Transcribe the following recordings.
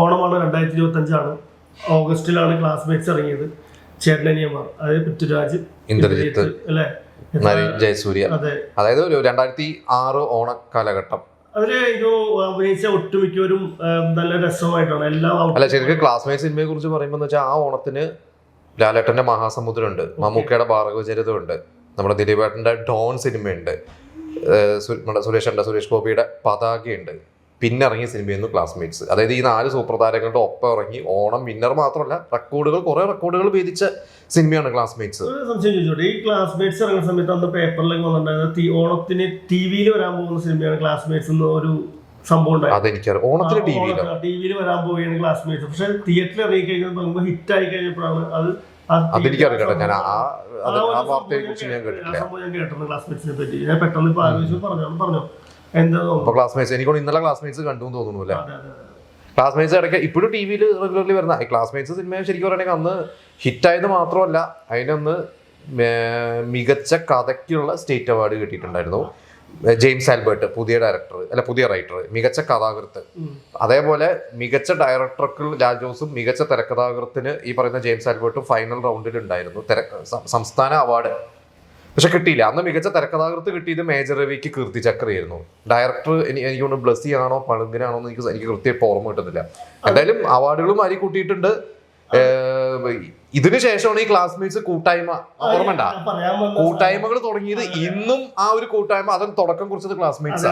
ഓണമാണ് 2025 ഓഗസ്റ്റിലാണ് ക്ലാസ്മേറ്റ്സ് ഇറങ്ങിയത്. ചേട്ടനിയന്മാർ, അതായത് പൃഥ്വിരാജ്, ഇന്ദ്രജിത്ത് അല്ലേ, ജയസൂര്യ. അതായത് ഒരു 2006 ഓണ കാലഘട്ടം. അതില് അഭിനയിച്ച ഒട്ടുമിക്കവരും നല്ല രസമായിട്ടാണ് എല്ലാം. അല്ല, ശരിക്കും ക്ലാസ്മേറ്റ് സിനിമയെ കുറിച്ച് പറയുമ്പോൾ വെച്ചാൽ ആ ഓണത്തിന് ലാലേട്ടന്റെ മഹാസമുദ്രം ഉണ്ട്, മമ്മൂക്കയുടെ ഭാർഗവചരിതം ഉണ്ട്, നമ്മുടെ ദിലീപേട്ടന്റെ ഡോൺ സിനിമയുണ്ട്, സുരേഷ് ഗോപിയുടെ പതാകയുണ്ട്. പിന്നെ ഇറങ്ങിയ സിനിമയായിരുന്നു ക്ലാസ്മേറ്റ്സ്. അതായത് ഈ 4 സൂപ്പർ താരങ്ങളുടെ ഒപ്പം ഇറങ്ങി ഓണം വിന്നർ മാത്രമല്ല കുറെ റെക്കോർഡുകൾ ഭേദിച്ച സിനിമയാണ് ക്ലാസ്മേറ്റ്സ്. സംശയം ചോദിച്ചോട്ടെ, ഈ ക്ലാസ്മേറ്റ്സ് ഇറങ്ങുന്ന സമയത്ത് അന്ന് പേപ്പറിലേക്ക് വന്നിട്ടുണ്ടായിരുന്നത് ഓണത്തിന് ടിവിയിൽ വരാൻ പോകുന്ന സിനിമയാണ് ക്ലാസ്മേറ്റ്സ് എന്ന ഒരു സംഭവം ഉണ്ടായിരുന്നു. അതെനിക്കറിയാം, ഓണത്തിന് ടിവിയിൽ വരാൻ പോവുകയാണ് ക്ലാസ്മേറ്റ്സ്. പക്ഷെ തിയേറ്ററിൽ ഇറങ്ങി കഴിഞ്ഞപ്പോൾ ഹിറ്റ് ആയി കഴിഞ്ഞപ്പോഴാണ് അതെനിക്കറിയില്ല. ഞാൻ ആ വാർത്തയെ കുറിച്ച് ഞാൻ കേട്ടിട്ടില്ല. ഞാൻ കേട്ടിട്ടുണ്ട് ക്ലാസ്മേറ്റ്സിനെ പറ്റി. ഞാൻ പെട്ടെന്ന് ഇപ്പൊ ആലോചിച്ച് പറഞ്ഞോ ക്ലാസ്മേറ്റ്സ് എനിക്ക് ഇന്നലെ ക്ലാസ്മേറ്റ്സ് കണ്ടു തോന്നുന്നു അല്ലേ. ക്ലാസ്മേറ്റ്സ് ഇടയ്ക്ക് ഇപ്പോഴും ടി വിയിൽ റെഗുലർലി വരുന്ന ക്ലാസ്മേറ്റ്സ് സിനിമ ശരിക്കും പറയുകയാണെങ്കിൽ അന്ന് ഹിറ്റായത് മാത്രമല്ല, അതിനൊന്ന് മികച്ച കഥയ്ക്കുള്ള സ്റ്റേറ്റ് അവാർഡ് കിട്ടിയിട്ടുണ്ടായിരുന്നു. ജെയിംസ് ആൽബർട്ട്, പുതിയ റൈറ്റർ, മികച്ച കഥാകൃത്ത്. അതേപോലെ മികച്ച ഡയറക്ടർക്ക് ലാൽ ജോസും മികച്ച തിരക്കഥാകൃത്തിന് ഈ പറയുന്ന ജെയിംസ് ആൽബർട്ടും ഫൈനൽ റൗണ്ടിൽ ഉണ്ടായിരുന്നു സംസ്ഥാന അവാർഡ്. പക്ഷെ കിട്ടിയില്ല. അന്ന് മികച്ച തിരക്കഥാകൃത്ത് കിട്ടിയത് മേജർ രവിക്ക് കീർത്തി ചക്രയായിരുന്നു. ഡയറക്ടർ എനിക്കൊന്ന് ബ്ലസ്സി ആണോ പളുങ്കിനാണോ എന്ന് എനിക്ക് കൃത്യമായിട്ട് ഓർമ്മ കിട്ടുന്നില്ല. എന്തായാലും അവാർഡുകളും അരി കൂട്ടിയിട്ടുണ്ട്. ഇതിനു ശേഷമാണ് ഈ ക്ലാസ്മേറ്റ്സ് കൂട്ടായ്മ, ഓർമ്മണ്ട, കൂട്ടായ്മകൾ തുടങ്ങിയത്. ഇന്നും ആ ഒരു കൂട്ടായ്മ അതിന് തുടക്കം കുറിച്ചത് ക്ലാസ്മേറ്റ്സ്.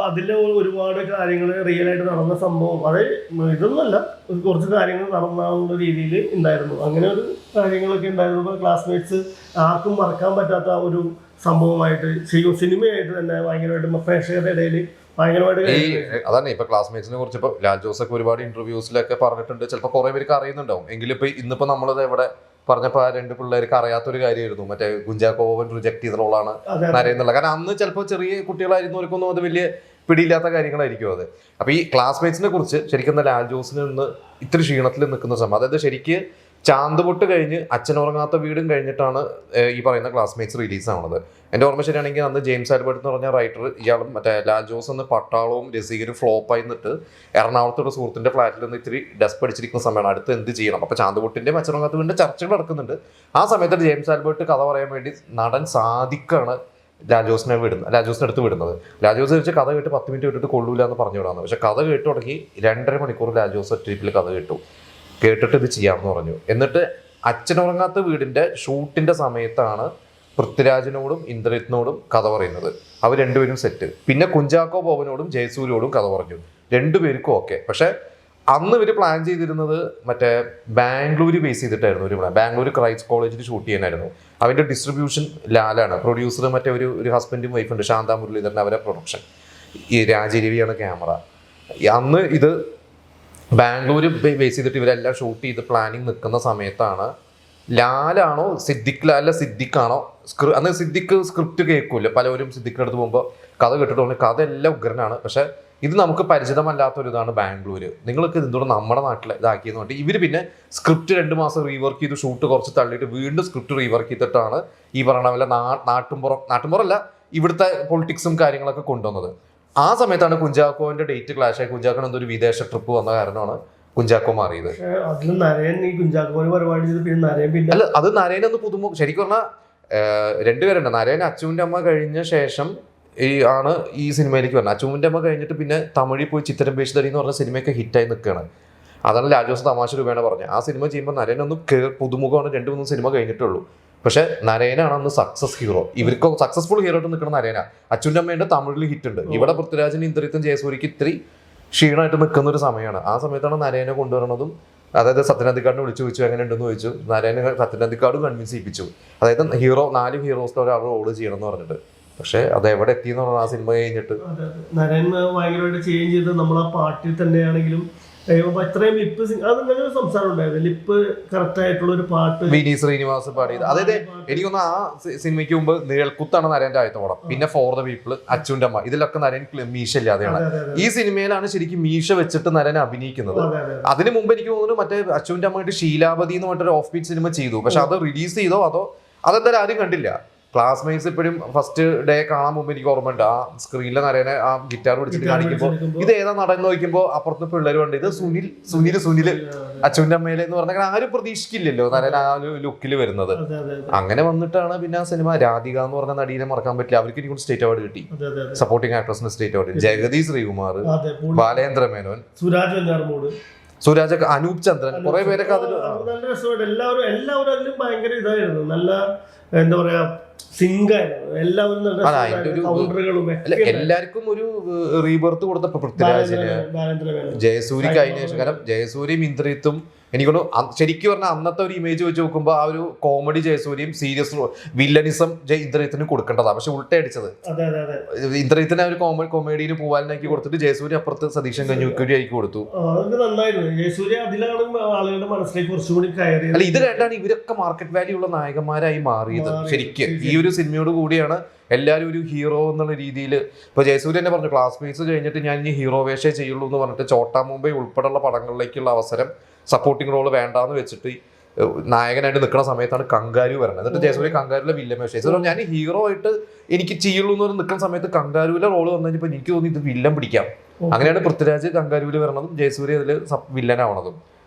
അതിൽ ഒരുപാട് കാര്യങ്ങൾ റിയൽ ആയിട്ട് നടന്ന സംഭവം, അത് ഇതൊന്നുമല്ല, കുറച്ച് കാര്യങ്ങൾ നടന്ന രീതിയിൽ ഉണ്ടായിരുന്നു. അങ്ങനെ ഒരു കാര്യങ്ങളൊക്കെ ഉണ്ടായിരുന്നു. ക്ലാസ്മേറ്റ്സ് ആർക്കും മറക്കാൻ പറ്റാത്ത ഒരു സംഭവമായിട്ട് സിനിമയായിട്ട് തന്നെ ഭയങ്കരമായിട്ട് പ്രേക്ഷകരുടെ ഇടയിൽ അതാണ്. ഇപ്പൊ ക്ലാസ്മേറ്റ്സിനെ കുറിച്ച് ഇപ്പൊ ലാൽ ജോസൊക്കെ ഒരുപാട് ഇന്റർവ്യൂസിലൊക്കെ പറഞ്ഞിട്ടുണ്ട്. ചിലപ്പോൾ കുറെ പേർക്ക് അറിയുന്നുണ്ടാവും. എങ്കിലും ഇന്നിപ്പോ നമ്മളത് എവിടെ പറഞ്ഞപ്പോ ആ 2 പിള്ളേർക്ക് അറിയാത്തൊരു കാര്യമായിരുന്നു. മറ്റേ കുഞ്ചാക്കോവൻ റിജക്ട് ചെയ്ത റോളാണ് നരേന്നുള്ള. കാരണം അന്ന് ചിലപ്പോൾ ചെറിയ കുട്ടികളായിരുന്നവർക്കൊന്നും അത് വലിയ പിടിയില്ലാത്ത കാര്യങ്ങളായിരിക്കും അത്. അപ്പൊ ഈ ക്ലാസ്മേറ്റ്സിനെ കുറിച്ച് ശരിക്കും ലാൽ ജോസിന് നിന്ന് ഇത്തിരി ക്ഷീണത്തിൽ നിൽക്കുന്ന സമയം, അതായത് ശരിക്ക് ചാന്തുപൊട്ട് കഴിഞ്ഞ് അച്ഛനുറങ്ങാത്ത വീടും കഴിഞ്ഞിട്ടാണ് ഈ പറയുന്ന ക്ലാസ്മേറ്റ്സ് റിലീസ് ആവുന്നത്. എൻ്റെ ഓർമ്മ ശരിയാണെങ്കിൽ അന്ന് ജെയിംസ് ആൽബർട്ട് എന്ന് പറഞ്ഞ റൈറ്റർ, ഇയാളും മറ്റേ ലാൽ ജോസ് എന്ന് പട്ടാളവും രസികരും ഫ്ലോപ്പായി നിന്നിട്ട് എറണാകുളത്തോടെ സുഹൃത്തിന്റെ ഫ്ലാറ്റിൽ നിന്ന് ഇത്തിരി ഡെസ്പ് അടിച്ചിരിക്കുന്ന സമയമാണ്. അടുത്ത് എന്ത് ചെയ്യണം? അപ്പോൾ ചാന്തുപൊട്ടിൻ്റെയും അച്ഛനുറങ്ങാത്ത വീടിൻ്റെ ചർച്ചകൾ നടക്കുന്നുണ്ട്. ആ സമയത്ത് ജെയിംസ് ആൽബർട്ട് കഥ പറയാൻ വേണ്ടി നടൻ സാദിഖാണ് ലാൽ ജോസിനെ അടുത്ത് വിടുന്നത്. ലാൽ ജോസ് വെച്ച് കഥ കേട്ട് 10 മിനിറ്റ് കേട്ടിട്ട് കൊള്ളൂല എന്ന് പറഞ്ഞു വിടാന്ന്. പക്ഷെ കഥ കേട്ട് തുടങ്ങി 2.5 മണിക്കൂർ ലാൽ ജോസ് ട്രിപ്പിൽ കഥ കേട്ടിട്ട് ഇത് ചെയ്യാമെന്ന് പറഞ്ഞു. എന്നിട്ട് അച്ഛനുറങ്ങാത്ത വീടിന്റെ ഷൂട്ടിന്റെ സമയത്താണ് പൃഥ്വിരാജിനോടും ഇന്ദ്രജിത്തിനോടും കഥ പറയുന്നത്. അവർ രണ്ടുപേരും സെറ്റ്. പിന്നെ കുഞ്ചാക്കോ ബോബനോടും ജയസൂര്യയോടും കഥ പറഞ്ഞു. രണ്ടുപേർക്കും ഓക്കെ. പക്ഷെ അന്ന് ഇവർ പ്ലാൻ ചെയ്തിരുന്നത് മറ്റേ ബാംഗ്ലൂർ ബേസ് ചെയ്തിട്ടായിരുന്നു. ബാംഗ്ലൂർ ക്രൈസ്റ്റ് കോളേജിൽ ഷൂട്ട് ചെയ്യാനായിരുന്നു. അവന്റെ ഡിസ്ട്രിബ്യൂഷൻ ലാലാണ്, പ്രൊഡ്യൂസർ മറ്റേ ഒരു ഹസ്ബൻഡും വൈഫുണ്ട്, ശാന്ത മുരളീധരൻ, അവരെ പ്രൊഡക്ഷൻ, ഈ രാജരവിയാണ് ക്യാമറ. അന്ന് ഇത് ബാംഗ്ലൂർ ബേസ് ചെയ്തിട്ട് ഇവരെല്ലാം ഷൂട്ട് ചെയ്ത് പ്ലാനിങ് നിൽക്കുന്ന സമയത്താണ് ലാലാണോ സിദ്ദിഖാണോ അന്ന് സിദ്ദിഖ് സ്ക്രിപ്റ്റ് കേൾക്കൂല. പലവരും സിദ്ദിഖിൻ്റെ അടുത്ത് പോകുമ്പോൾ കഥ കേട്ടിട്ട് കഥ എല്ലാം ഉഗ്രനാണ്, പക്ഷെ ഇത് നമുക്ക് പരിചിതമല്ലാത്തൊരിതാണ് ബാംഗ്ലൂര്, നിങ്ങൾക്ക് എന്തുകൊണ്ട് നമ്മുടെ നാട്ടിൽ ഇതാക്കിയെന്ന് പറഞ്ഞിട്ട് ഇവർ പിന്നെ സ്ക്രിപ്റ്റ് 2 മാസം റീവർക്ക് ചെയ്ത് ഷൂട്ട് കുറച്ച് തള്ളിയിട്ട് വീണ്ടും സ്ക്രിപ്റ്റ് റീവർക്ക് ചെയ്തിട്ടാണ് ഈ പറഞ്ഞ പോലെ നാട്ടുമ്പുറമല്ല ഇവിടുത്തെ പൊളിറ്റിക്സും കാര്യങ്ങളൊക്കെ കൊണ്ടുവന്നത്. ആ സമയത്താണ് കുഞ്ചാക്കോന്റെ ഡേറ്റ് ക്ലാഷ് ആയി. കുഞ്ചാക്കോന് എന്തൊരു വിദേശ ട്രിപ്പ് വന്ന കാരണമാണ് കുഞ്ചാക്കോ മാറിയത്. അല്ല, അത് നരേനൊന്ന് പുതുമുഖ ശരിക്കും പറഞ്ഞാൽ 2 പേരുണ്ട്. നരേൻ അച്ചുവിന്റെ അമ്മ കഴിഞ്ഞ ശേഷം ആണ് ഈ സിനിമയിലേക്ക് വരുന്നത്. അച്ചുവിന്റെ അമ്മ കഴിഞ്ഞിട്ട് പിന്നെ തമിഴിൽ പോയി ചിത്തരം പേശുതടി എന്ന് പറഞ്ഞ സിനിമയൊക്കെ ഹിറ്റായി നിൽക്കുകയാണ്. അതാണ് ലാൽ ജോസ് തമാശ രൂപേണ പറഞ്ഞത്. ആ സിനിമ ചെയ്യുമ്പോൾ നരേനൊന്ന് പുതുമുഖമാണ്. 2-3 സിനിമ കഴിഞ്ഞിട്ടുള്ളൂ. പക്ഷെ നരേനാണ് അന്ന് സക്സസ് ഹീറോ. ഇവർക്ക് സക്സസ്ഫുൾ ഹീറോ ആയിട്ട് നിൽക്കുന്ന നരേന. അച്ഛൻ്റെ അമ്മയുടെ തമിഴിൽ ഹിറ്റ് ഉണ്ട്. ഇവിടെ പൃഥ്വിരാജിന് ഇന്ദ്രജിത്തും ജയസൂര്യക്ക് ഇത്തിരി ക്ഷീണമായിട്ട് നിൽക്കുന്ന ഒരു സമയമാണ്. ആ സമയത്താണ് നരേനെ കൊണ്ടുവരണതും. അതായത് സത്യനന്ദിക്കാടിനെ വിളിച്ചു എങ്ങനെ ഉണ്ടെന്ന് ചോദിച്ചു. നരേനെ സത്യനന്ദിക്കാടും കൺവിൻസ് ചെയ്യിപ്പിച്ചു. അതായത് 4 ഹീറോസിൽ ഒരാൾ റോള് ചെയ്യണം എന്ന് പറഞ്ഞിട്ട്. പക്ഷെ അത് എവിടെ എത്തിയെന്ന് പറഞ്ഞാൽ ആ സിനിമ കഴിഞ്ഞിട്ട് നരേൻ ഭയങ്കരമായിട്ട് ചേഞ്ച് ചെയ്ത് നമ്മൾ ആ പാട്ടിൽ തന്നെയാണെങ്കിലും ഇത്രയും ലിപ്പ് അതങ്ങനെ ഒരു സംസാരം ഉണ്ടായിരുന്നു. ലിപ്പ് കറക്റ്റ് ആയിട്ടുള്ള ഒരു പാട്ട് വിനീത് ശ്രീനിവാസ് പാടിയത്. അതായത് എനിക്കൊന്ന് ആ സിനിമയ്ക്ക് മുമ്പ് നിഴൽക്കുത്താണ് നരേന്റെ ആദ്യത്തെ പടം. പിന്നെ ഫോർ ദ പീപ്പിൾ, അച്ഛൻ്റെ അമ്മ, ഇതിലൊക്കെ നരേൻ മീശ ഇല്ലാതെയാണ്. ഈ സിനിമയിലാണ് ശരിക്കും മീശ വെച്ചിട്ട് നരേൻ അഭിനയിക്കുന്നത്. അതിന് മുമ്പ് എനിക്ക് തോന്നുന്നു മറ്റേ അച്ഛൻ്റെ അമ്മയായിട്ട് ശീലാവതി എന്ന് പറഞ്ഞിട്ടൊരു ഓഫ് ബീറ്റ് സിനിമ ചെയ്തു. പക്ഷെ അത് റിലീസ് ചെയ്തോ അതെന്തായാലും ആരും കണ്ടില്ല. ക്ലാസ്മേറ്റ്സ് ഇപ്പോഴും ഫസ്റ്റ് ഡേ കാണാൻ മുമ്പ് എനിക്ക് ഓർമ്മയുണ്ട് ആ സ്ക്രീനിലെ നരേനെ ആ ഗിറ്റാർ പിടിച്ചിട്ട് കാണിക്കുമ്പോൾ ഇത് ഏതാ നടന്ന് നോക്കുമ്പോൾ അപ്പുറത്ത് പിള്ളേർ ഉണ്ട് ഇത് സുനിൽ അച്ഛൻ്റെ അമ്മയിലെ എന്ന് പറഞ്ഞാൽ ആരും പ്രതീക്ഷിക്കില്ലല്ലോ നരേൻ ആ ഒരു ലുക്കിൽ വരുന്നത്. അങ്ങനെ വന്നിട്ടാണ് പിന്നെ ആ സിനിമ രാധിക എന്ന് പറഞ്ഞ നടീനെ മറക്കാൻ പറ്റില്ല. അവർക്ക് എനിക്ക് സ്റ്റേറ്റ് അവാർഡ് കിട്ടി, സപ്പോർട്ടിംഗ് ആക്ട്രസിന് സ്റ്റേറ്റ് അവാർഡ്. ജഗതി ശ്രീകുമാർ, ബാലേന്ദ്ര മേനോൻ, സുരാജ്, അനൂപ് ചന്ദ്രൻ, കുറെ പേരൊക്കെ അതിൽ നല്ല രസമായിട്ട് എല്ലാവരും അതിലും ഭയങ്കര ഇതായിരുന്നു. നല്ല എന്താ പറയാ സിംഗായിരുന്നു എല്ലാവരും. എല്ലാവർക്കും ഒരു റീബർത്ത് കൊടുത്തപ്പോ പൃഥ്വിരാജിന്, ജയസൂര്യക്ക് അതിന് ശേഷം. കാരണം ജയസൂര്യയും ഇന്ദ്രിത്തും എനിക്കൊന്ന് ശരിക്കും പറഞ്ഞാൽ അന്നത്തെ ഒരു ഇമേജ് വെച്ച് നോക്കുമ്പോൾ ആ ഒരു കോമഡി ജയസൂര്യയും സീരിയസ് വില്ലനിസം ഇന്ദ്രിത്തിന് കൊടുക്കേണ്ടതാണ്. പക്ഷെ ഉൾട്ടയടിച്ചത് ഇന്ദ്രിത്തിനെ ഒരു കോമഡിയിൽ പൂവാലിനാക്കി കൊടുത്തിട്ട് ജയസൂര്യ അപ്പുറത്ത് സതീശൻ കഞ്ഞൂക്കുരി ആക്കി കൊടുത്തു. അല്ല ഇത് കണ്ടാണ് ഇവരൊക്കെ മാർക്കറ്റ് വാല്യൂ ഉള്ള നായകന്മാരായി മാറിയത്. ശരിക്കും ഈ ഒരു സിനിമയോട് കൂടിയാണ് എല്ലാവരും ഒരു ഹീറോ എന്നുള്ള രീതിയിൽ. ഇപ്പോൾ ജയസൂര്യ തന്നെ പറഞ്ഞു ക്ലാസ്മേറ്റ്സ് കഴിഞ്ഞിട്ട് ഞാൻ ഇനി ഹീറോ വേഷേ ചെയ്യുള്ളൂ എന്ന് പറഞ്ഞിട്ട് ചോട്ടാ മുംബൈ ഉൾപ്പെടെയുള്ള പടങ്ങളിലേക്കുള്ള അവസരം സപ്പോർട്ടിംഗ് റോള് വേണ്ടാന്ന് വെച്ചിട്ട് നായകനായിട്ട് നിൽക്കുന്ന സമയത്താണ് കങ്കാരു വരുന്നത്. എന്നിട്ട് ജയസൂര്യ കങ്കാരുവിലെ വില്ലൻ വേഷം ഞാൻ ഹീറോ ആയിട്ട് എനിക്ക് ചെയ്യുള്ളൂ എന്ന് പറഞ്ഞ് നിൽക്കുന്ന സമയത്ത് കങ്കാരുവിലെ റോള് വന്നു കഴിഞ്ഞപ്പോൾ എനിക്ക് തോന്നി ഇത് വില്ലൻ പിടിക്കാം. അങ്ങനെയാണ് പൃഥ്വിരാജ് കങ്കാരുവിൽ വരണതും ജയസൂര്യ അതിൽ വില്ലനാവണതും.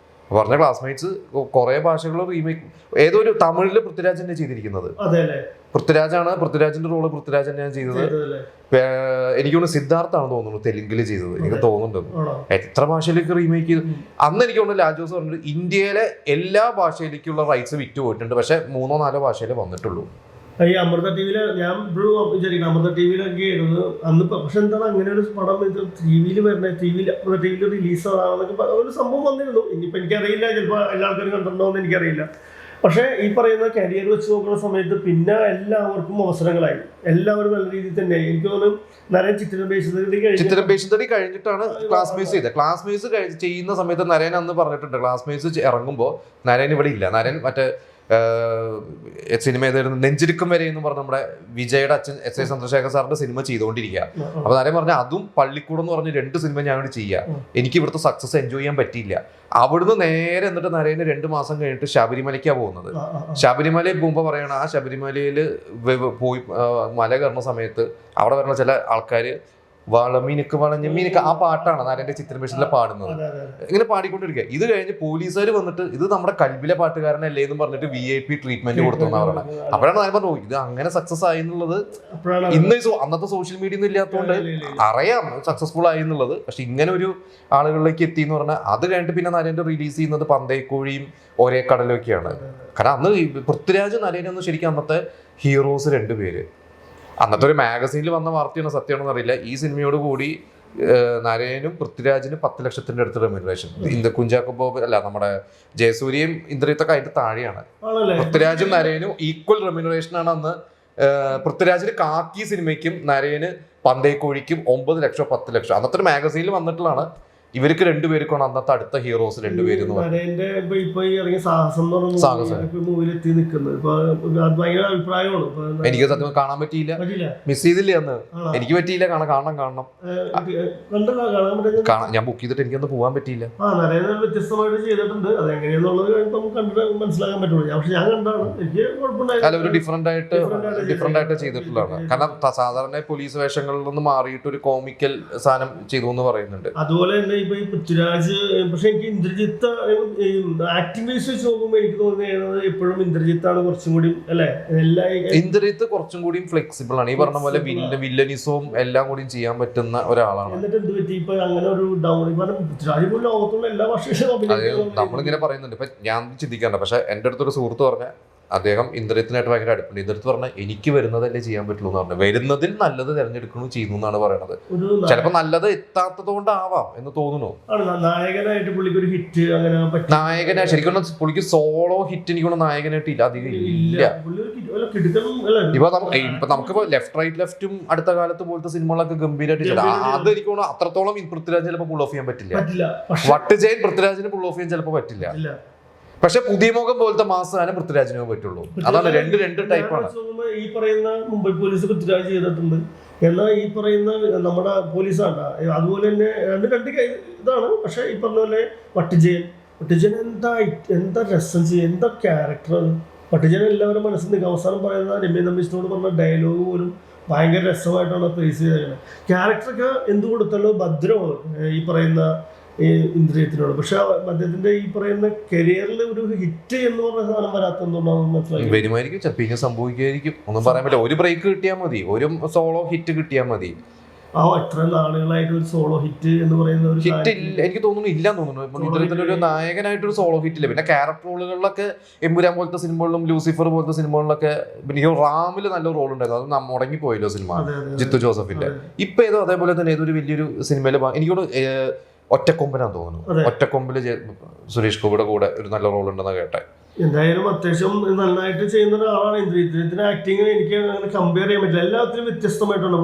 പറഞ്ഞ ക്ലാസ്മേറ്റ്സ് കുറെ ഭാഷകൾ റീമേക്ക് ഏതൊരു തമിഴില് പൃഥ്വിരാജ് തന്നെ ചെയ്തിരിക്കുന്നത്. പൃഥ്വിരാജിന്റെ റോള് പൃഥ്വിരാജ് തന്നെയാണ് ചെയ്തത്. എനിക്ക് തോന്നുന്നു സിദ്ധാർത്ഥാണെന്ന് തോന്നുന്നു തെലുങ്കില് ചെയ്തത്, എനിക്ക് തോന്നുന്നുണ്ട്. എത്ര ഭാഷയിലേക്ക് റീമേക്ക് ചെയ്തു. അന്ന് എനിക്ക് തോന്നുന്നു ലാജോസ് പറഞ്ഞിട്ട് ഇന്ത്യയിലെ എല്ലാ ഭാഷയിലേക്കുള്ള റൈറ്റ്സ് വിറ്റ് പോയിട്ടുണ്ട്, പക്ഷെ 3-4 ഭാഷയിലേ വന്നിട്ടുള്ളൂ. ഈ അമൃത ടിവിയില് ഞാൻ ഇപ്പോഴും വിചാരിക്കണം അമൃത ടിവിയിലൊക്കെ ആയിരുന്നു അന്ന്. പക്ഷെ എന്താണ് അങ്ങനെ ഒരു പടം ഇത് ടിവിയിൽ വരുന്നത്, അമൃത ടിവിയിൽ റിലീസ് ആവാന്നൊക്കെ ഒരു സംഭവം വന്നിരുന്നു. ഇനിയിപ്പോൾ എനിക്കറിയില്ല, ചിലപ്പോൾ എല്ലാ ആൾക്കാരും കണ്ടിട്ടുണ്ടോ എന്ന് എനിക്കറിയില്ല. പക്ഷേ ഈ പറയുന്ന കരിയർ വെച്ച് നോക്കുന്ന സമയത്ത് പിന്നെ എല്ലാവർക്കും അവസരങ്ങളായി, എല്ലാവരും നല്ല രീതിയിൽ തന്നെയായി. എനിക്ക് തോന്നുന്നു നരേൻ ചിത്രം ബേസിതടി കഴിഞ്ഞിട്ടാണ് ക്ലാസ്മേറ്റ്സ് ചെയ്തത്. ക്ലാസ്മേറ്റ്സ് ചെയ്യുന്ന സമയത്ത് നരേൻ അന്ന് പറഞ്ഞിട്ടുണ്ട് ക്ലാസ്മേറ്റ്സ് ഇറങ്ങുമ്പോൾ നരേൻ ഇവിടെ ഇല്ല. നരേൻ മറ്റേ സിനിമ ഏതായിരുന്നു നെഞ്ചിരിക്കും വരെ എന്ന് പറഞ്ഞ നമ്മുടെ വിജയുടെ അച്ഛൻ എസ് എ ചന്ദ്രശേഖർ സാറിന്റെ സിനിമ ചെയ്തുകൊണ്ടിരിക്കുക. അപ്പൊ നരേൻ പറഞ്ഞ അതും പള്ളിക്കൂടം എന്ന് പറഞ്ഞ 2 സിനിമ ഞാൻ ഇവിടെ ചെയ്യാം, എനിക്ക് ഇവിടുത്തെ സക്സസ് എൻജോയ് ചെയ്യാൻ പറ്റിയില്ല. അവിടുന്ന് നേരെ എന്നിട്ട് നരേന് 2 മാസം കഴിഞ്ഞിട്ട് ശബരിമലയ്ക്കാണ് പോകുന്നത്. ശബരിമലയിൽ പോകുമ്പോൾ പറയണ ആ ശബരിമലയിൽ പോയി മല കയറുന്ന സമയത്ത് അവിടെ വരുന്ന ചില ആൾക്കാര് വളമീനക്ക് വളഞ്ഞമീനക്ക് ആ പാട്ടാണ് നരേന്റെ ചിത്രമേഷനിലെ പാടുന്നത്. ഇങ്ങനെ പാടിക്കൊണ്ടിരിക്കുക. ഇത് കഴിഞ്ഞ് പോലീസുകാർ വന്നിട്ട് ഇത് നമ്മുടെ കൽബിലെ പാട്ടുകാരനല്ലേ എന്ന് പറഞ്ഞിട്ട് VIP ട്രീറ്റ്മെന്റ് കൊടുത്തു എന്നാണ്. അപ്പോഴാണ് ഞാൻ പറഞ്ഞു ഇത് അങ്ങനെ സക്സസ് ആയി എന്നുള്ളത്. ഇന്ന് അന്നത്തെ സോഷ്യൽ മീഡിയ ഒന്നും ഇല്ലാത്തതുകൊണ്ട് അറിയാം സക്സസ്ഫുൾ ആയി എന്നുള്ളത്. പക്ഷെ ഇങ്ങനെ ഒരു ആളുകളിലേക്ക് എത്തി എന്ന് പറഞ്ഞാൽ അത് കഴിഞ്ഞിട്ട് പിന്നെ നരേന്റെ റിലീസ് ചെയ്യുന്നത് പന്തയക്കോഴിയും ഒരേ കടലൊക്കെയാണ്. കാരണം അന്ന് പൃഥ്വിരാജ് നരേനൊന്നും ശരിക്കും അന്നത്തെ ഹീറോസ് 2 പേര്. അന്നത്തെ ഒരു മാഗസീനിൽ വന്ന വാർത്തയാണ് സത്യമാണെന്ന് അറിയില്ല. ഈ സിനിമയോട് കൂടി നരേനും പൃഥ്വിരാജിനും 10 ലക്ഷത്തിന്റെ അടുത്ത് റെമ്യൂണറേഷൻ. കുഞ്ചാക്കോ ബോബൻ അല്ല നമ്മുടെ ജയസൂര്യയും ഇന്ദ്രിത്തൊക്കെ അതിന്റെ താഴെയാണ്. പൃഥ്വിരാജും നരേനും ഈക്വൽ റെമ്യൂണറേഷൻ ആണ് അന്ന്. പൃഥ്വിരാജിന് കാക്കി സിനിമയ്ക്കും നരേന് പന്തയക്കോഴിക്കും 9 ലക്ഷം 10 ലക്ഷം അന്നത്തെ ഒരു മാഗസീനിൽ വന്നിട്ടുള്ളതാണ്. ഇവർക്ക് 2 പേർക്കാണ് അന്നത്തെ അടുത്ത ഹീറോസ് 2 പേര്. എനിക്ക് സത്യം കാണാൻ പറ്റിയില്ല, മിസ് ചെയ്തില്ലേ അന്ന്. എനിക്ക് പറ്റിയില്ല കാണണം. ഞാൻ ബുക്ക് ചെയ്തിട്ട് എനിക്കൊന്ന് പോകാൻ പറ്റിയില്ല. വ്യത്യസ്തമായിട്ട് ചെയ്തിട്ടുണ്ട്, അതെങ്ങനെയാന്നുള്ളത് നമുക്ക് കണ്ടിട്ട് മനസ്സിലാക്കാൻ പറ്റുള്ളൂ. പക്ഷെ ഞാൻ കണ്ടാണ്, എനിക്ക് അല്ല ഒരു ഡിഫറെന്റ് ആയിട്ട് ചെയ്തിട്ടുള്ളതാണ്. കാരണം സാധാരണ പോലീസ് വേഷങ്ങളിൽ നിന്ന് മാറിയിട്ട് ഒരു കോമിക്കൽ സാധനം ചെയ്തു എന്ന് പറയുന്നുണ്ട്. അതുപോലെ തന്നെ ഇപ്പൊ ഈ പൃഥ്വിരാജ്, പക്ഷെ എനിക്ക് ഇന്ദ്രജിത്ത് ആക്ടിംഗ് ബേസ് വെച്ച് നോക്കുമ്പോൾ എനിക്ക് തോന്നുന്നത് എപ്പോഴും ഇന്ദ്രജിത്താണ് കുറച്ചും കൂടി അല്ലെ. ഇന്ദ്രജിത്ത് കുറച്ചും കൂടി ഫ്ലെക്സിബിൾ ആണ്. ഈ പറഞ്ഞ പോലെ വില്ലനിസവും എല്ലാം കൂടി ചെയ്യാൻ പറ്റുന്ന ഒരാളാണ്. എന്നിട്ട് എന്ത് പറ്റി ഇപ്പൊ അങ്ങനെ ഒരു ഡൗൺ? പൃഥ്വിരാജ് പോലും ലോകത്തുള്ള എല്ലാ ഭാഷയിലും നമ്മളിങ്ങനെ പറയുന്നുണ്ട്. ഇപ്പൊ ഞാൻ ചിന്തിക്കാറുണ്ട്. പക്ഷെ എന്റെ അടുത്തൊരു സുഹൃത്ത് പറഞ്ഞ അദ്ദേഹം ഇന്ദ്രജിത്തിനായിട്ട് ഭയങ്കര അടുപ്പുണ്ട്. ഇന്ദ്രജിത്ത് പറഞ്ഞാൽ എനിക്ക് വരുന്നതല്ലേ ചെയ്യാൻ പറ്റുള്ളൂ എന്ന് പറഞ്ഞു. വരുന്നതിൽ നല്ലത് തിരഞ്ഞെടുക്കുന്നു ചെയ്യുന്നു എന്നാണ് പറയണത്. ചിലപ്പോൾ നല്ലത് എത്താത്തത് കൊണ്ടാവാം എന്ന് തോന്നുന്നു. നായകനായിട്ട് പുള്ളിക്ക് ഒരു ഹിറ്റ് അങ്ങനെ നായകനാ ശരിക്കും പുള്ളിക്ക് സോളോ ഹിറ്റ് എനിക്ക് നായകനായിട്ട് ഇല്ല, അധികം ഇല്ല. ഇപ്പൊ നമുക്കിപ്പോ ലെഫ്റ്റും അടുത്ത കാലത്ത് പോലത്തെ സിനിമകളൊക്കെ ഗംഭീരമായിട്ട് അത് എനിക്ക് തോന്നുന്നു അത്രത്തോളം പൃഥ്വിരാജ് ചിലപ്പോൾ പുൾ ഓഫ് ചെയ്യാൻ പറ്റില്ല. വട്ട് ജയൻ പൃഥ്വിരാജിന് പുൾ ഓഫ് ചെയ്യാൻ ചിലപ്പോൾ പറ്റില്ല. പക്ഷെ പുതിയ മുഖം പോലത്തെ മാസാണ് പൃഥ്വിരാജിനോ പറ്റുള്ളൂ. അതാണ് രണ്ട് ടൈപ്പാണ്. ഈ പറയുന്ന മുംബൈ പോലീസ് പൃഥ്വിരാജ് ചെയ്തിട്ടുണ്ട്, എന്നാൽ ഈ പറയുന്ന നമ്മുടെ പോലീസാണ് അതുപോലെ തന്നെ രണ്ട് ഇതാണ്. പക്ഷെ ഈ പറഞ്ഞ പോലെ വട്ട് ജയൻ എന്താ രസം ചെയ്യും, എന്താ ക്യാരക്ടർ. പട്ടിജനം എല്ലാവരും മനസ്സിൽ നിൽക്കും. അവസാനം പറയുന്ന രമ്യ നമ്പീശനോട് പറഞ്ഞ ഡയലോഗ് പോലും ഭയങ്കര രസമായിട്ടാണ് പ്രേസ് ചെയ്തേക്കുന്നത്. ക്യാരക്ടറൊക്കെ എന്ത് കൊടുത്താലും ഭദ്രമാണ് ഈ പറയുന്ന ഈ ഇന്ദ്രിയത്തിനോട്. പക്ഷെ അദ്ദേഹത്തിന്റെ ഈ പറയുന്ന കരിയറിൽ ഒരു ഹിറ്റ് എന്ന് പറഞ്ഞ സാധനം വരാത്തതുകൊണ്ടാണെന്ന് മനസ്സിലായി. വരുമായിരിക്കും, ചിലപ്പോൾ ഇങ്ങനെ സംഭവിക്കുമായിരിക്കും, ഒന്നും പറയാൻ പറ്റില്ല. ഒരു ബ്രേക്ക് കിട്ടിയാൽ മതി, ഒരു സോളോ ഹിറ്റ് കിട്ടിയാൽ മതി. എത്ര നാളുകളായിട്ട് ഒരു സോളോ ഹിറ്റ് എന്ന് പറയുന്ന ഒരു ഹിറ്റ് ഇല്ല, എനിക്ക് തോന്നുന്നു ഇല്ലാന്ന് തോന്നുന്നു. ഇദ്ദേഹത്തിന്റെ ഒരു നായകനായിട്ടൊരു സോളോ ഹിറ്റ് ഇല്ല. പിന്നെ ക്യാരക്ടർ റോളുകളിലൊക്കെ എമ്പുരാൻ പോലത്തെ സിനിമകളിലും ലൂസിഫർ പോലത്തെ സിനിമകളിലൊക്കെ പിന്നെ ഈ റാമിൽ നല്ല റോൾ ഉണ്ടായിരുന്നു. അത് മുടങ്ങിപ്പോയല്ലോ സിനിമ ജിത്തു ജോസഫിന്റെ. ഇപ്പൊ ഏതോ അതേപോലെ തന്നെ ഏതൊരു വലിയൊരു സിനിമയിൽ എനിക്കോട് ഒറ്റക്കൊമ്പനാന്ന് തോന്നുന്നു. ഒറ്റക്കൊമ്പില് സുരേഷ് ഗോപിയുടെ കൂടെ ഒരു നല്ല റോൾ ഉണ്ടെന്ന് കേട്ടെ. എന്തായാലും അത്യാവശ്യം നന്നായിട്ട് ചെയ്യുന്ന ഒരാളാണ് ഇന്ദ്രിയത്തിന്. ആക്ടിങ് എനിക്ക് അങ്ങനെ കമ്പയർ ചെയ്യാൻ പറ്റില്ല. എല്ലാത്തിനും വ്യത്യസ്തമായിട്ടുണ്ട്.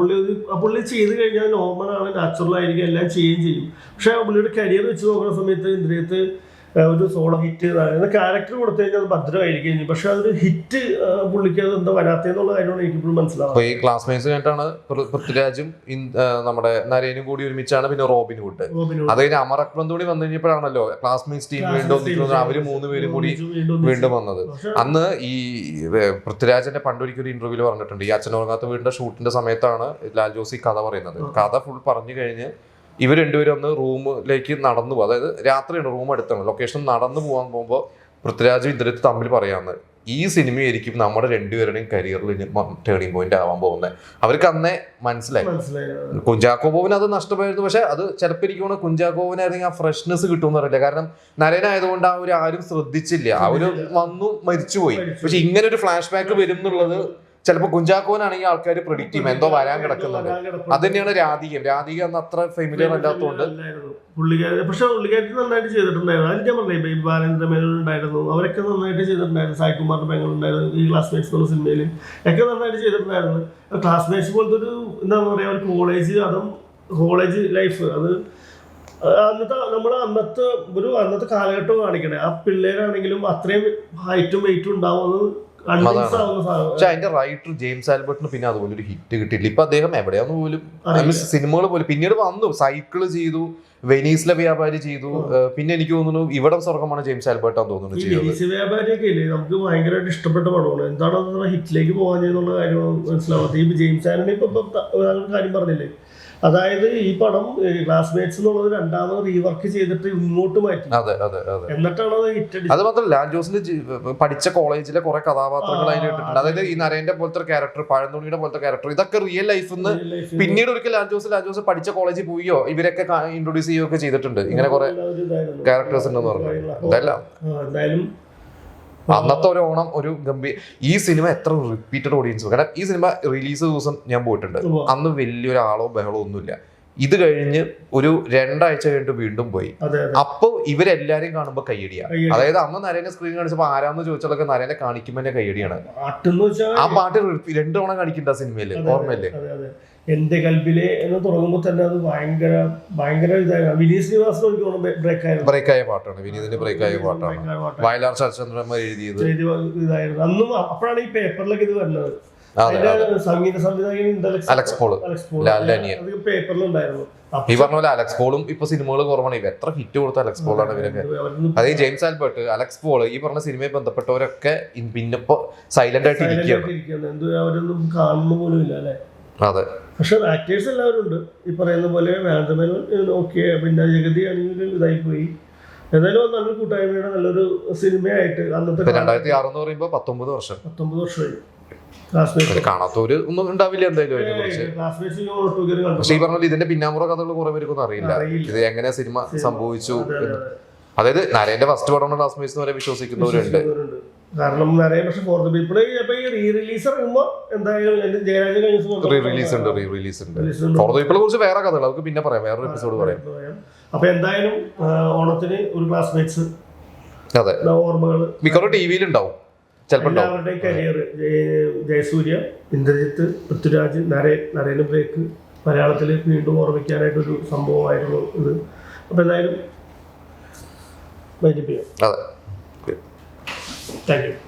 പുള്ളി ചെയ്ത് കഴിഞ്ഞാൽ നോർമലാണ്, നാച്ചുറൽ ആയിരിക്കും, എല്ലാം ചെയ്യുകയും ചെയ്യും. പക്ഷെ പുള്ളിയുടെ കരിയർ വെച്ച് നോക്കുന്ന സമയത്ത് ഇന്ദ്രിയത്ത് ഒരു സോളോ ഹിറ്റ് ക്യാരക്ടർ കൊടുത്തു കഴിഞ്ഞാൽ അത് ഭദ്രമായിരിക്കും. പക്ഷെ അതൊരു ഹിറ്റ് പുള്ളിക്ക് അത് എന്താ വരാത്തെന്നുള്ള കാര്യമാണ് എനിക്കിപ്പോഴും മനസ്സിലാവുന്നത്. ഈ ക്ലാസ്മേറ്റ്സ് കഴിഞ്ഞിട്ടാണ് പൃഥ്വിരാജും നമ്മുടെ നരേനും കൂടി ഒരുമിച്ചാണ് പിന്നെ റോബിൻ ഹുഡ്. അത് കഴിഞ്ഞ് അമർ അക്ബർ കൂടി വന്നു കഴിഞ്ഞപ്പോഴാണല്ലോ ക്ലാസ്മേറ്റ്സ് ടീം വീണ്ടും അവര് 3 പേരും കൂടി വീണ്ടും വന്നത്. അന്ന് ഈ പൃഥ്വിരാജിന്റെ പണ്ടൊരിക്കലും ഇന്റർവ്യൂല് പറഞ്ഞിട്ടുണ്ട്, ഈ അച്ഛനുറങ്ങാത്ത വീടിന്റെ ഷൂട്ടിന്റെ സമയത്താണ് ലാൽ ജോസ് കഥ പറയുന്നത്. കഥ ഫുൾ പറഞ്ഞു കഴിഞ്ഞ് ഇവർ രണ്ടുപേരും ഒന്ന് റൂമിലേക്ക് നടന്നു പോകും. അതായത് രാത്രിയാണ്, റൂം അടുത്താണ്, ലൊക്കേഷൻ നടന്നു പോകാൻ പോകുമ്പോൾ പൃഥ്വിരാജും ഇന്ദ്രിയത്ത് തമ്മിൽ പറയാമെന്ന്, ഈ സിനിമയായിരിക്കും നമ്മുടെ രണ്ടുപേരുടെയും കരിയറിൽ ടേണിംഗ് പോയിന്റ് ആവാൻ പോകുന്നത്. അവർക്ക് അന്നേ മനസ്സിലായി. കുഞ്ചാക്കോ ബോബന് അത് നഷ്ടമായിരുന്നു. പക്ഷെ അത് ചിലപ്പോൾ എനിക്ക് തോന്നുന്നു കുഞ്ചാക്കോ ബോബനായിരുന്നെങ്കിൽ ആ ഫ്രഷ്നെസ് കിട്ടുമെന്ന് അറിയില്ല. കാരണം നരനായതുകൊണ്ട് ആ ഒരു ആരും ശ്രദ്ധിച്ചില്ല, അവര് വന്നു മരിച്ചുപോയി. പക്ഷെ ഇങ്ങനെ ഒരു ഫ്ലാഷ് ബാക്ക് വരും എന്നുള്ളത് ചിലപ്പോൾ കുഞ്ചാക്കോനാണെങ്കിൽ ആൾക്കാർ പ്രെഡിക്റ്റ് ചെയ്യും എന്തോ വരാൻ കിടക്കുന്നുണ്ട്. അത് തന്നെയാണ് രാധിക അന്ന് അത്ര ഫെമിലിയർ അല്ലാത്തതുകൊണ്ട്. പക്ഷെ പുള്ളിക്കാരി നന്നായിട്ട് ചെയ്തിട്ടുണ്ടായിരുന്നു. അതിൽ ഞാൻ പറഞ്ഞേ ബാലേന്ദ്ര മേനോൻ ഉണ്ടായിരുന്നു, അവരൊക്കെ നന്നായിട്ട് ചെയ്തിട്ടുണ്ടായിരുന്നു. സായികുമാറിന്റെ പെങ്ങളുണ്ടായിരുന്നു ഈ ക്ലാസ്മേറ്റ്സ് എന്നുള്ള സിനിമയിൽ ഒക്കെ നന്നായിട്ട് ചെയ്തിട്ടുണ്ടായിരുന്നു. ക്ലാസ്മേറ്റ്സ് പോലത്തെ ഒരു എന്താ പറയുക, ഒരു കോളേജ് ലൈഫ് അത് അന്നത്തെ കാലഘട്ടം കാണിക്കണേ. ആ പിള്ളേരാണെങ്കിലും അത്രയും ഹൈറ്റും വെയിറ്റും ഉണ്ടാവുന്നത്. പക്ഷെ അതിന്റെ റൈറ്റർ ജെയിംസ് ആൽബർട്ടിന് പിന്നെ അതുപോലെ ഒരു ഹിറ്റ് കിട്ടിയില്ല. ഇപ്പൊ അദ്ദേഹം എവിടെയാന്ന് പോലും സിനിമകൾ പോലും പിന്നീട് വന്നു. സൈക്കിള് ചെയ്തു, വെനീസിലെ വ്യാപാരി ചെയ്തു, പിന്നെ എനിക്ക് തോന്നുന്നു ഇവിടം സ്വർഗമാണ് ജെയിംസ് ആൽബർട്ടാന്ന് തോന്നുന്നു ചെയ്തത്. വ്യാപാരിയൊക്കെ ഇല്ലേ നമുക്ക് ഭയങ്കരമായിട്ട് ഇഷ്ടപ്പെട്ട പടമാണ്. എന്താണ് ഹിറ്റിലേക്ക് പോകാൻ ചെയ്യുന്നുള്ള കാര്യം മനസ്സിലാവാത്ത ഈ ജെയിംസ് ആന്റണി ഇപ്പൊ കാര്യം പറഞ്ഞില്ലേ, അതായത് ഈ പടം ക്ലാസ്മേറ്റ്സ് എന്നുള്ളത് രണ്ടാമത് റീവർക്ക് ചെയ്തിട്ട് ഇങ്ങോട്ട് മാറ്റി. എന്നിട്ടാണ് അത് ഹിറ്റ്. അത് മാത്രമല്ല ലാൽ ജോസിന്റെ പഠിച്ച കോളേജിലെ കുറെ കഥാപാത്രങ്ങൾ അതിൽ ഇട്ടിട്ടുണ്ട്. അതായത് ഈ നരേന്റെ പോലത്തെ ക്യാരക്ടർ, പഴന്തുണിയുടെ പോലത്തെ ക്യാരക്ടർ, ഇതൊക്കെ റിയൽ ലൈഫിൽ നിന്ന് പിന്നീട് ഒരിക്കൽ ലാൽ ജോസ് പഠിച്ച കോളേജിൽ പോയോ ഇവരൊക്കെ ഇൻട്രൊഡ്യൂസ് ചെയ്യുകയൊക്കെ ചെയ്തിട്ടുണ്ട്. ഇങ്ങനെ കുറെ ക്യാരക്ടേഴ്സ് ഉണ്ടെന്ന് പറഞ്ഞു. എന്തായാലും അന്നത്തെ ഒരു ഓണം ഒരു ഈ സിനിമ എത്ര റിപ്പീറ്റഡ് ഓഡിയൻസ്. കാരണം ഈ സിനിമ റിലീസ് ദിവസം ഞാൻ പോയിട്ടുണ്ട്. അന്ന് വലിയൊരാളോ ബഹളോ ഒന്നുമില്ല. ഇത് കഴിഞ്ഞ് ഒരു 2 ആഴ്ച കഴിഞ്ഞിട്ട് വീണ്ടും പോയി. അപ്പൊ ഇവരെല്ലാരും കാണുമ്പോ കയ്യടിയാണ്. അതായത് അന്ന് നരേനെ സ്ക്രീൻ കാണിച്ചപ്പോ ആരാന്ന് ചോദിച്ചാലൊക്കെ നരേനെ കാണിക്കുമ്പോ തന്നെ കയ്യടിയാണ്. ആ പാട്ട് 2 തവണ കാണിക്കണ്ട സിനിമയില്, ഓർമ്മയില്ലേ? എന്റെ കൽബിലെ എന്ന് തുടങ്ങുമ്പോൾ തന്നെ അത് ഭയങ്കര ഇതായിരുന്നു. വിനീത് ശ്രീനിവാസൻ ബ്രേക്കായ പാട്ടാണ്. വിനീതിന്റെ ബ്രേക്കായ പാട്ടാണ്. വയലാർ ശരചന്ദ്രന്മാർ എഴുതിയത് ഇതായിരുന്നു. അന്നും അപ്പോഴാണ് ഈ പേപ്പറിലൊക്കെ ഇത് വരുന്നത്. സംഗീത സംവിധായകൻ അലക്സ് പോൾ പേപ്പറിലുണ്ടായിരുന്നു. ഈ പറഞ്ഞ പോലെ അലക്സ് പോളും ഇപ്പൊ സിനിമകൾ കുറവാണ്. ഇവ എത്ര ഹിറ്റ് കൊടുത്ത അലക്സ് പോളാണ് ഇവരൊക്കെ. അതേ ജെയിംസ് ആൽബർട്ട്, അലക്സ് പോൾ, ഈ പറഞ്ഞ സിനിമയിൽ ബന്ധപ്പെട്ടവരൊക്കെ പിന്നെ ഇപ്പൊ സൈലന്റ് ആയിട്ട് ഇരിക്കുകയാണ്. അവരൊന്നും കാണുന്ന പോലും ഇല്ല അല്ലെ. അതെ. പക്ഷെ ആക്ടേഴ്സ് എല്ലാവരും ഉണ്ട്. ഈ പറയുന്ന പോലെ വേണ്ടമേനോൻ ഓക്കെ, പിന്നെ ജഗതി ആണെങ്കിൽ ഇതായി പോയി. ഏതായാലും നല്ലൊരു കൂട്ടായ്മയുടെ നല്ലൊരു സിനിമയായിട്ട് അന്നത്തെ 2006 എന്ന് പറയുമ്പോൾ 19 വർഷമായി. കാണാത്തവര് ഒന്നും ഉണ്ടാവില്ല എന്തായാലും അതിനെ കുറിച്ച്. പക്ഷെ ഈ പറഞ്ഞ ഇതിന്റെ പിന്നാമ്പുറ കഥകൾ കുറെ പേർക്കൊന്നും അറിയില്ല. ഇത് എങ്ങനെ സിനിമ സംഭവിച്ചു. അതായത് നരേന്റെ ഫസ്റ്റ് പടമാണ് ക്ലാസ്മേറ്റ്സ് വരെ വിശ്വസിക്കുന്നവരുണ്ട്. കാരണം നരേൻ പക്ഷെ for the people re release ഇറങ്ങുമ്പോ എന്തായാലും ജയരാജ് റീ റിലീസ് ഉണ്ട്. ഫോർ ദ പീപ്പിളെ കുറിച്ച് വേറെ കഥകൾ നമുക്ക് പിന്നെ പറയാം, വേറൊരു എപ്പിസോഡ് പറയാം. അപ്പൊ എന്തായാലും ഓണത്തിന് ഒരു ക്ലാസ്മേറ്റ്സ് ഓർമ്മകൾ മിക്കവാറും ടിവിയിൽ ഉണ്ടാവും. എല്ലാവരുടെയും കരിയർ, ജയസൂര്യ, ഇന്ദ്രജിത്ത്, പൃഥ്വിരാജ്, നരേന് ബ്രേക്ക് മലയാളത്തിൽ വീണ്ടും ഓർമ്മിക്കാനായിട്ടൊരു സംഭവമായിരുന്നു ഇത്. അപ്പൊ എന്തായാലും വൈകിപ്പിക്കാം. Thank you.